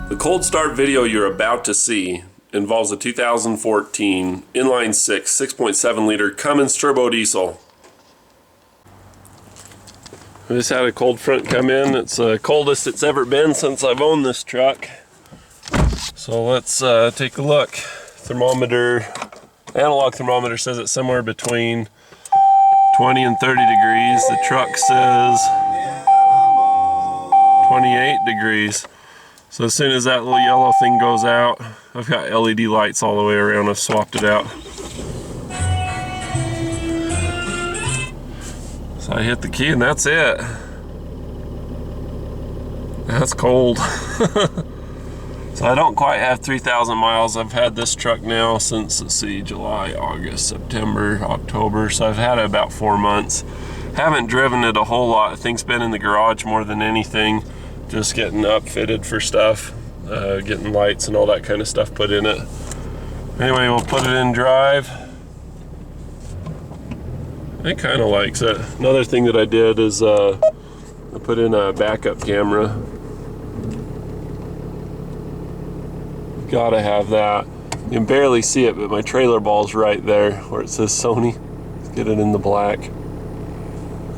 The cold start video you're about to see involves a 2014 inline 6.7 liter Cummins turbo diesel. We just had a cold front come in. It's the coldest it's ever been since I've owned this truck. So let's take a look. Thermometer, analog thermometer says it's somewhere between 20 and 30 degrees. The truck says 28 degrees. So as soon as that little yellow thing goes out, I've got LED lights all the way around. I've swapped it out. So I hit the key and that's it. That's cold. So I don't quite have 3,000 miles. I've had this truck now since, let's see, July, August, September, October. So I've had it about 4 months. Haven't driven it a whole lot. I think it's been in the garage more than anything. Just getting upfitted for stuff, getting lights and all that kind of stuff put in it. Anyway, we'll put it in drive. It kind of likes it. Another thing that I did is I put in a backup camera. Gotta have that. You can barely see it, but my trailer ball's right there where it says Sony. Let's get it in the black.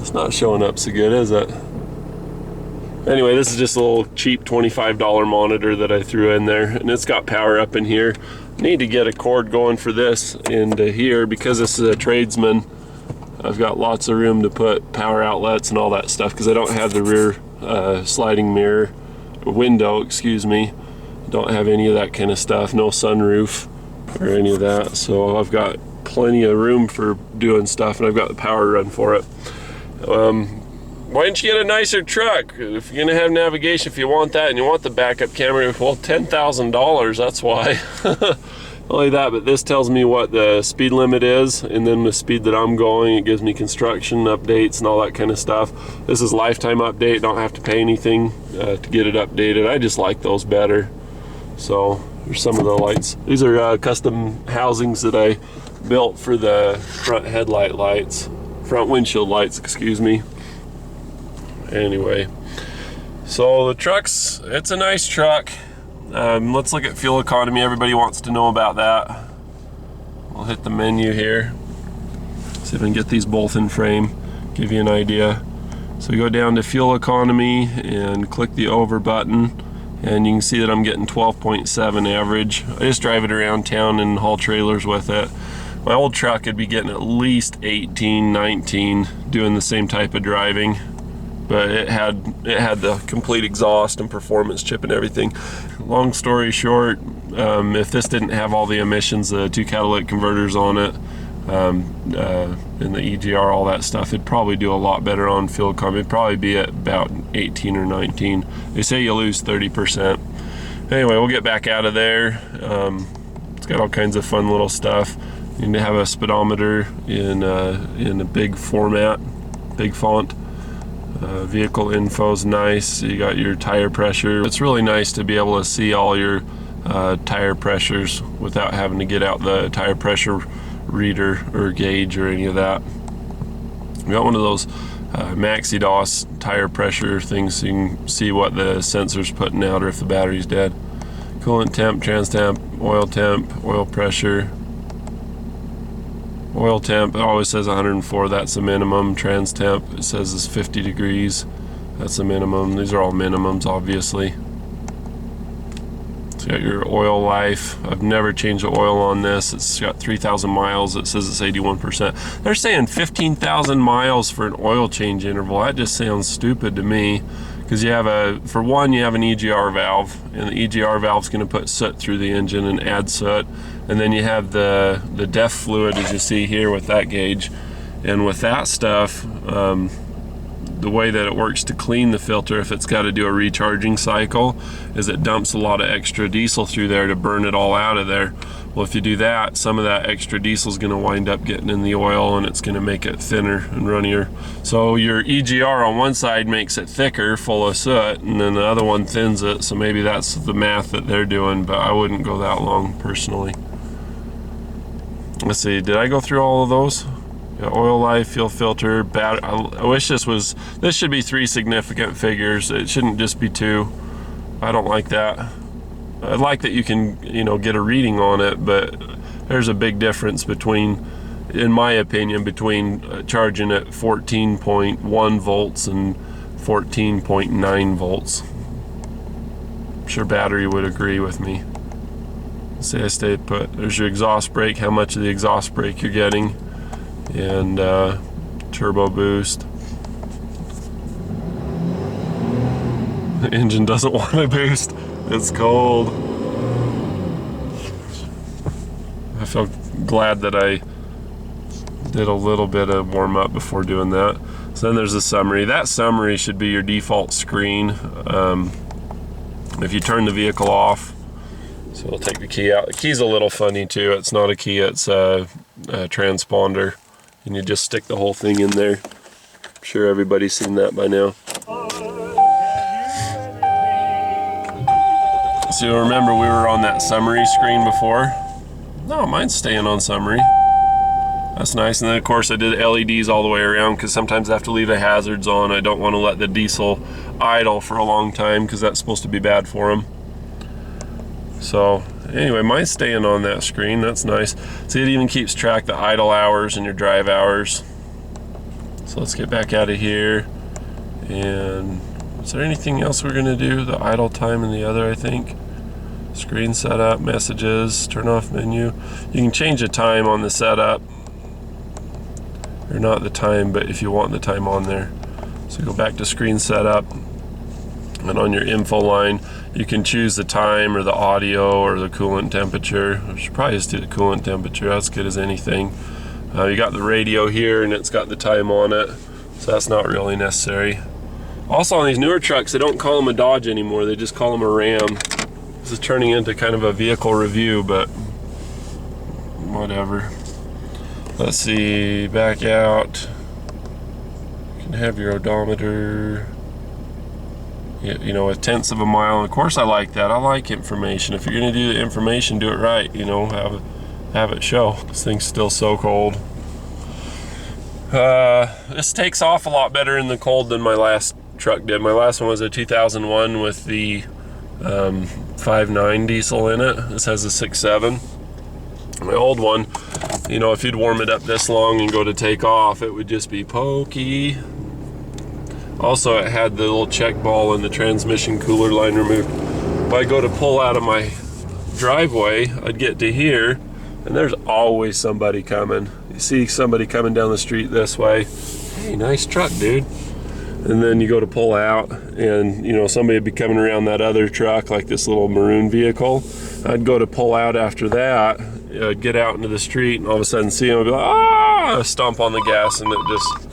It's not showing up so good, is it? Anyway, this is just a little cheap $25 monitor that I threw in there, and it's got power up in here. Need to get a cord going for this into here because this is a tradesman. I've got lots of room to put power outlets and all that stuff because I don't have the rear sliding mirror window, excuse me. Don't have any of that kind of stuff, no sunroof or any of that. So I've got plenty of room for doing stuff, and I've got the power run for it. Why didn't you get a nicer truck? If you're gonna have navigation, if you want that and you want the backup camera, well, $10,000, that's why. Only that, but this tells me what the speed limit is, and then the speed that I'm going. It gives me construction updates and all that kind of stuff. This is lifetime update, don't have to pay anything to get it updated. I just like those better. So there's some of the lights. These are custom housings that I built for the front headlight lights, front windshield lights, excuse me. Anyway, so the truck's, it's a nice truck. Let's look at fuel economy. Everybody wants to know about that. We'll hit the menu here. See if I can get these both in frame, give you an idea. So we go down to fuel economy and click the over button, and you can see that I'm getting 12.7 average. I just drive it around town and haul trailers with it. My old truck would be getting at least 18, 19 doing the same type of driving. But it had the complete exhaust and performance chip and everything. Long story short, if this didn't have all the emissions, the 2 catalytic converters on it, and the EGR, all that stuff, it'd probably do a lot better on fuel economy. It'd probably be at about 18 or 19. They say you lose 30%. Anyway, we'll get back out of there. It's got all kinds of fun little stuff. You need to have a speedometer in a big format, big font. Vehicle info's nice. You got your tire pressure. It's really nice to be able to see all your tire pressures without having to get out the tire pressure reader or gauge or any of that. We got one of those Maxi-DOS tire pressure things so you can see what the sensor's putting out or if the battery's dead. Coolant temp, trans temp, oil pressure. Oil temp, it always says 104, that's the minimum. Trans temp, it says is 50 degrees, that's the minimum. These are all minimums, obviously. So you got your oil life. I've never changed the oil on this. It's got 3,000 miles, it says it's 81%. They're saying 15,000 miles for an oil change interval. That just sounds stupid to me. Because you have for one, you have an EGR valve, and the EGR valve's going to put soot through the engine and add soot. And then you have the DEF fluid, as you see here with that gauge. And with that stuff, the way that it works to clean the filter, if it's got to do a recharging cycle, is it dumps a lot of extra diesel through there to burn it all out of there. Well, if you do that, some of that extra diesel is going to wind up getting in the oil, and it's going to make it thinner and runnier. So your EGR on one side makes it thicker, full of soot, and then the other one thins it. So maybe that's the math that they're doing, but I wouldn't go that long personally. Let's see, did I go through all of those? Yeah, oil life, fuel filter, battery. I wish this should be 3 significant figures. It shouldn't just be 2. I don't like that. I like that you can, you know, get a reading on it, but there's a big difference between, in my opinion, between charging at 14.1 volts and 14.9 volts. I'm sure battery would agree with me. Say I stay put. There's your exhaust brake, how much of the exhaust brake you're getting, and turbo boost. The engine doesn't want to boost. It's cold. I feel glad that I did a little bit of warm up before doing that. So then there's a summary. That summary should be your default screen. If you turn the vehicle off, so we'll take the key out. The key's a little funny too. It's not a key, it's a transponder. And you just stick the whole thing in there. I'm sure everybody's seen that by now. So remember we were on that summary screen before? No, mine's staying on summary. That's nice. And then of course I did LEDs all the way around because sometimes I have to leave the hazards on. I don't want to let the diesel idle for a long time because that's supposed to be bad for them. So anyway, mine's staying on that screen. That's nice. See, it even keeps track of the idle hours and your drive hours. So let's get back out of here. And is there anything else we're gonna do? The idle time and the other, I think. Screen setup, messages, turn off menu. You can change the time on the setup. Or not the time, but if you want the time on there. So go back to screen setup. And on your info line, you can choose the time or the audio or the coolant temperature. I should probably just do the coolant temperature. That's good as anything. You got the radio here and it's got the time on it. So that's not really necessary. Also on these newer trucks, they don't call them a Dodge anymore. They just call them a Ram. This is turning into kind of a vehicle review, but whatever. Let's see, back out. You can have your odometer. You know, with tenths of a mile. And of course I like that. I like information. If you're gonna do the information, do it right. You know, have it show. This thing's still so cold. This takes off a lot better in the cold than my last truck did. My last one was a 2001 with the 5.9 diesel in it. This has a 6.7. My old one, you know, if you'd warm it up this long and go to take off, it would just be pokey. Also, it had the little check ball and the transmission cooler line removed. If I go to pull out of my driveway, I'd get to here, and there's always somebody coming. You see somebody coming down the street this way. Hey, nice truck, dude. And then you go to pull out, and you know, somebody would be coming around that other truck, like this little maroon vehicle. I'd go to pull out after that, get out into the street, and all of a sudden see him, I'd be like, ah, stomp on the gas, and it just...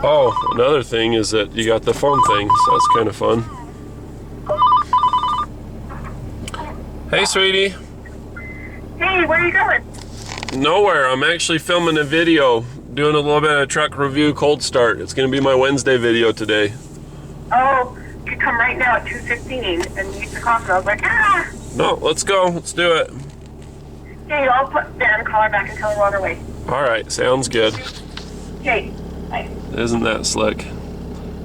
Oh, another thing is that you got the phone thing, so that's kind of fun. Hey, sweetie. Hey, where are you going? Nowhere. I'm actually filming a video, doing a little bit of truck review cold start. It's going to be my Wednesday video today. Oh, you come right now at 2:15 and eat the coffee. I was like, ah. No, let's go. Let's do it. Hey, I'll put Dan, call her back and tell her we're on our way. All right, sounds good. Okay, bye. Isn't that slick?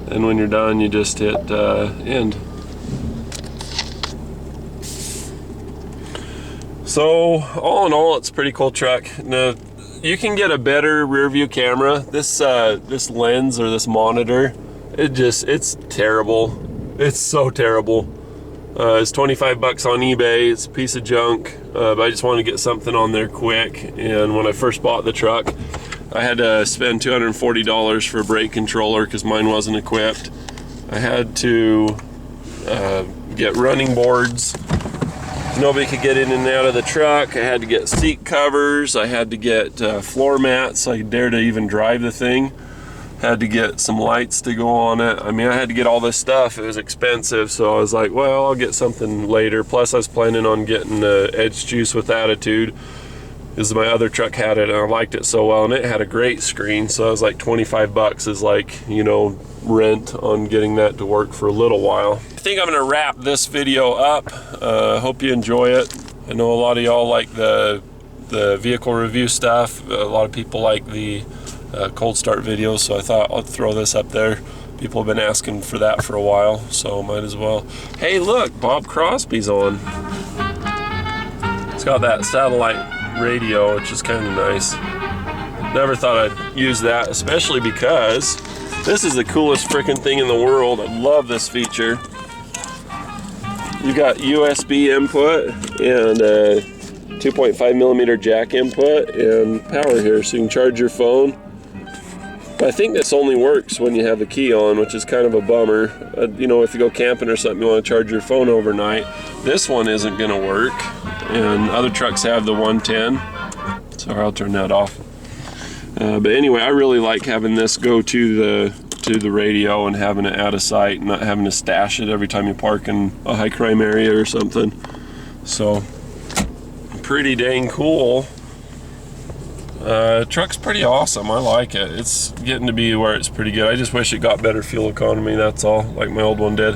And when you're done, you just hit end. So all in all, it's a pretty cool truck. Now, you can get a better rear view camera. This lens or this monitor, it's terrible. It's so terrible. It's 25 bucks on eBay. It's a piece of junk, but I just wanted to get something on there quick. And when I first bought the truck, I had to spend $240 for a brake controller because mine wasn't equipped. I had to get running boards. Nobody could get in and out of the truck. I had to get seat covers. I had to get floor mats so I could dare to even drive the thing. Had to get some lights to go on it. I mean, I had to get all this stuff. It was expensive, so I was like, well, I'll get something later. Plus, I was planning on getting the Edge Juice with Attitude, because my other truck had it and I liked it so well, and it had a great screen, so I was like 25 bucks is like, you know, rent on getting that to work for a little while. I think I'm gonna wrap this video up. Hope you enjoy it. I know a lot of y'all like the vehicle review stuff. A lot of people like the cold start videos, so I thought I'd throw this up there. If People have been asking for that for a while, so might as well. Hey, look, Bob Crosby's on. It's got that satellite radio, which is kind of nice. Never thought I'd use that, especially because this is the coolest freaking thing in the world. I love this feature. You got USB input and 2.5 millimeter jack input and power here, so you can charge your phone. But I think this only works when you have the key on, which is kind of a bummer. You know, if you go camping or something, you want to charge your phone overnight. This one isn't going to work, and other trucks have the 110, so I'll turn that off. But anyway, I really like having this go to the radio and having it out of sight, and not having to stash it every time you park in a high crime area or something. So pretty dang cool. Truck's pretty awesome. I like it. It's getting to be where it's pretty good. I just wish it got better fuel economy, that's all, like my old one did.